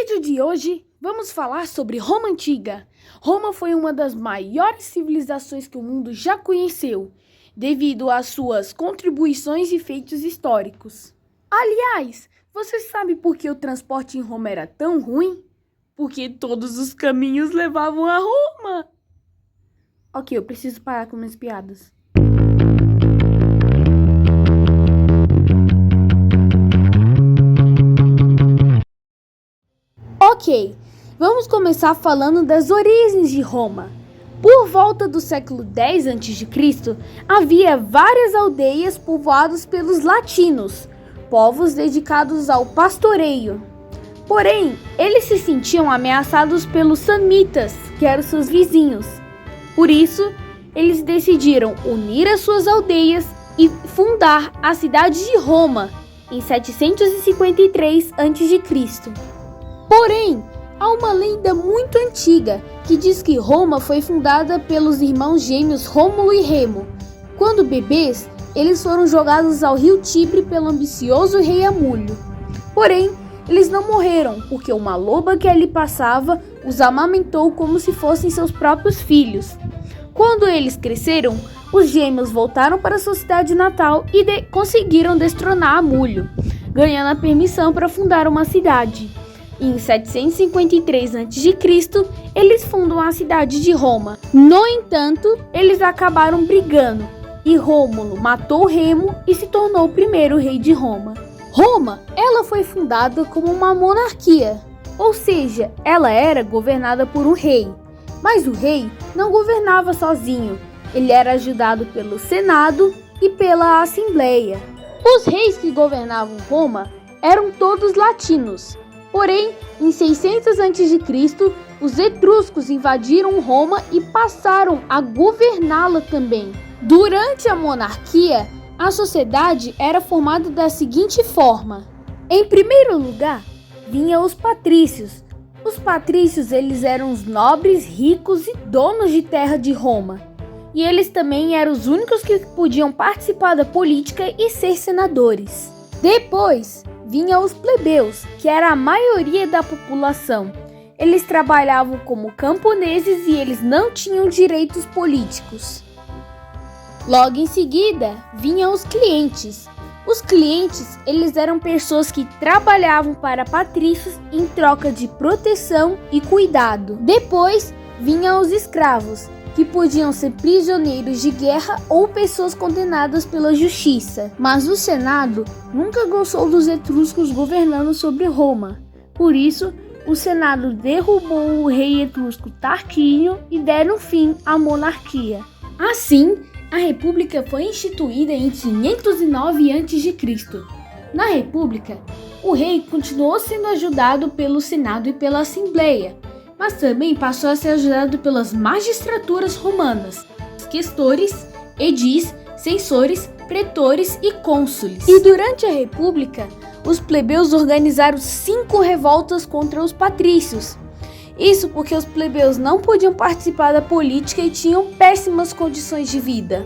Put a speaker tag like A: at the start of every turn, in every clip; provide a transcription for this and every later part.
A: vídeo de hoje, vamos falar sobre Roma Antiga. Roma foi uma das maiores civilizações que o mundo já conheceu, devido às suas contribuições e feitos históricos. Aliás, você sabe por que o transporte em Roma era tão ruim? Porque todos os caminhos levavam a Roma. Ok, eu preciso parar com minhas piadas. Ok, vamos começar falando das origens de Roma. Por volta do século X a.C., havia várias aldeias povoadas pelos latinos, povos dedicados ao pastoreio. Porém, eles se sentiam ameaçados pelos samitas, que eram seus vizinhos. Por isso, eles decidiram unir as suas aldeias e fundar a cidade de Roma, em 753 a.C. Porém, há uma lenda muito antiga que diz que Roma foi fundada pelos irmãos gêmeos Rômulo e Remo. Quando bebês, eles foram jogados ao rio Tibre pelo ambicioso rei Amulio. Porém, eles não morreram, porque uma loba que ali passava os amamentou como se fossem seus próprios filhos. Quando eles cresceram, os gêmeos voltaram para sua cidade natal e conseguiram destronar Amulio, ganhando a permissão para fundar uma cidade. Em 753 a.C., eles fundam a cidade de Roma. No entanto, eles acabaram brigando e Rômulo matou Remo e se tornou o primeiro rei de Roma. Roma, ela foi fundada como uma monarquia, ou seja, ela era governada por um rei. Mas o rei não governava sozinho, ele era ajudado pelo Senado e pela Assembleia. Os reis que governavam Roma eram todos latinos. Porém, em 600 a.C., os etruscos invadiram Roma e passaram a governá-la também. Durante a monarquia, a sociedade era formada da seguinte forma. Em primeiro lugar, vinham os patrícios. Os patrícios, eles eram os nobres, ricos e donos de terra de Roma. E eles também eram os únicos que podiam participar da política e ser senadores. Depois, vinham os plebeus, que era a maioria da população. Eles trabalhavam como camponeses e eles não tinham direitos políticos. Logo em seguida, vinham os clientes. Os clientes, eles eram pessoas que trabalhavam para patrícios em troca de proteção e cuidado. Depois, vinham os escravos, que podiam ser prisioneiros de guerra ou pessoas condenadas pela justiça. Mas o Senado nunca gostou dos etruscos governando sobre Roma. Por isso, o Senado derrubou o rei etrusco Tarquínio e deram fim à monarquia. Assim, a República foi instituída em 509 a.C. Na República, o rei continuou sendo ajudado pelo Senado e pela Assembleia, mas também passou a ser ajudado pelas magistraturas romanas, questores, edis, censores, pretores e cônsules. E durante a República, os plebeus organizaram 5 revoltas contra os patrícios. Isso porque os plebeus não podiam participar da política e tinham péssimas condições de vida.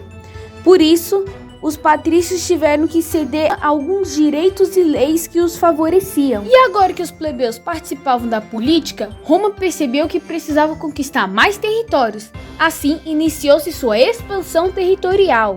A: Por isso, os patrícios tiveram que ceder a alguns direitos e leis que os favoreciam. E agora que os plebeus participavam da política, Roma percebeu que precisava conquistar mais territórios. Assim, iniciou-se sua expansão territorial.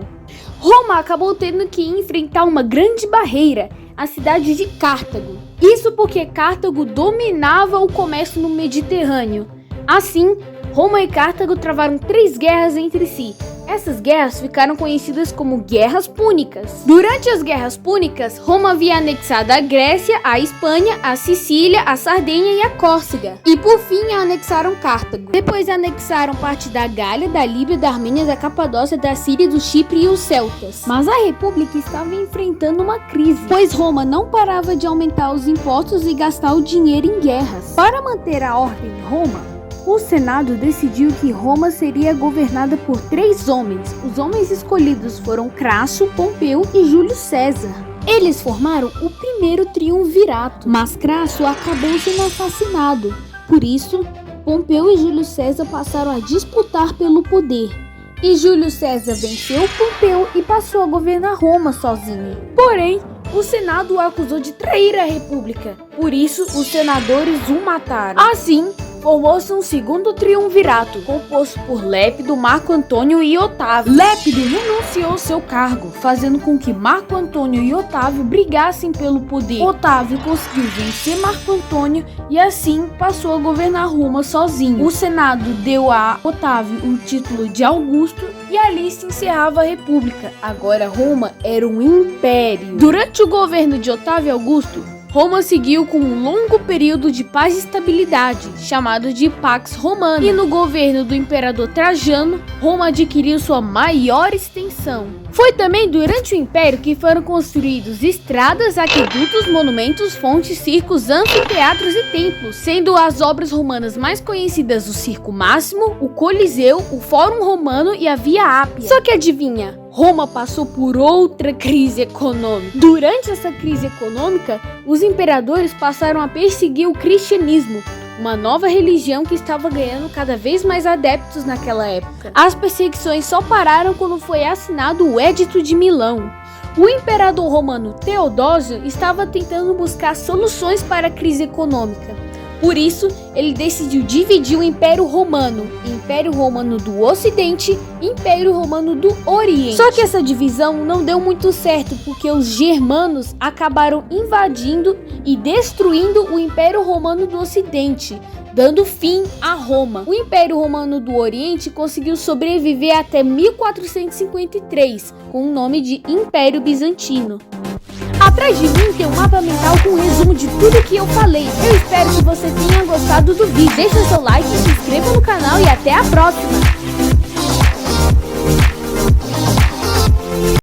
A: Roma acabou tendo que enfrentar uma grande barreira, a cidade de Cartago. Isso porque Cartago dominava o comércio no Mediterrâneo. Assim, Roma e Cartago travaram 3 guerras entre si. Essas guerras ficaram conhecidas como Guerras Púnicas. Durante as Guerras Púnicas, Roma havia anexado a Grécia, a Espanha, a Sicília, a Sardenha e a Córcega. E por fim anexaram Cartago. Depois anexaram parte da Gália, da Líbia, da Armênia, da Capadócia, da Síria, do Chipre e os celtas. Mas a República estava enfrentando uma crise, pois Roma não parava de aumentar os impostos e gastar o dinheiro em guerras. Para manter a ordem em Roma, o Senado decidiu que Roma seria governada por 3 homens. Os homens escolhidos foram Crasso, Pompeu e Júlio César. Eles formaram o primeiro triunvirato, mas Crasso acabou sendo assassinado. Por isso, Pompeu e Júlio César passaram a disputar pelo poder. E Júlio César venceu Pompeu e passou a governar Roma sozinho. Porém, o Senado o acusou de trair a República. Por isso, os senadores o mataram. Assim, formou-se um segundo triunvirato, composto por Lépido, Marco Antônio e Otávio. Lépido renunciou ao seu cargo, fazendo com que Marco Antônio e Otávio brigassem pelo poder. Otávio conseguiu vencer Marco Antônio e assim passou a governar Roma sozinho. O Senado deu a Otávio o título de Augusto e ali se encerrava a República. Agora Roma era um império. Durante o governo de Otávio Augusto, Roma seguiu com um longo período de paz e estabilidade, chamado de Pax Romana. E no governo do imperador Trajano, Roma adquiriu sua maior extensão. Foi também durante o Império que foram construídos estradas, aquedutos, monumentos, fontes, circos, anfiteatros e templos, sendo as obras romanas mais conhecidas o Circo Máximo, o Coliseu, o Fórum Romano e a Via Ápia. Só que adivinha? Roma passou por outra crise econômica. Durante essa crise econômica, os imperadores passaram a perseguir o cristianismo, uma nova religião que estava ganhando cada vez mais adeptos naquela época. As perseguições só pararam quando foi assinado o Edito de Milão. O imperador romano Teodósio estava tentando buscar soluções para a crise econômica. Por isso, ele decidiu dividir o Império Romano, Império Romano do Ocidente e Império Romano do Oriente. Só que essa divisão não deu muito certo, porque os germanos acabaram invadindo e destruindo o Império Romano do Ocidente, dando fim a Roma. O Império Romano do Oriente conseguiu sobreviver até 1453, com o nome de Império Bizantino. Atrás de mim tem um mapa mental com um resumo de tudo que eu falei. Eu espero que você tenha gostado do vídeo. Deixe seu like, se inscreva no canal e até a próxima!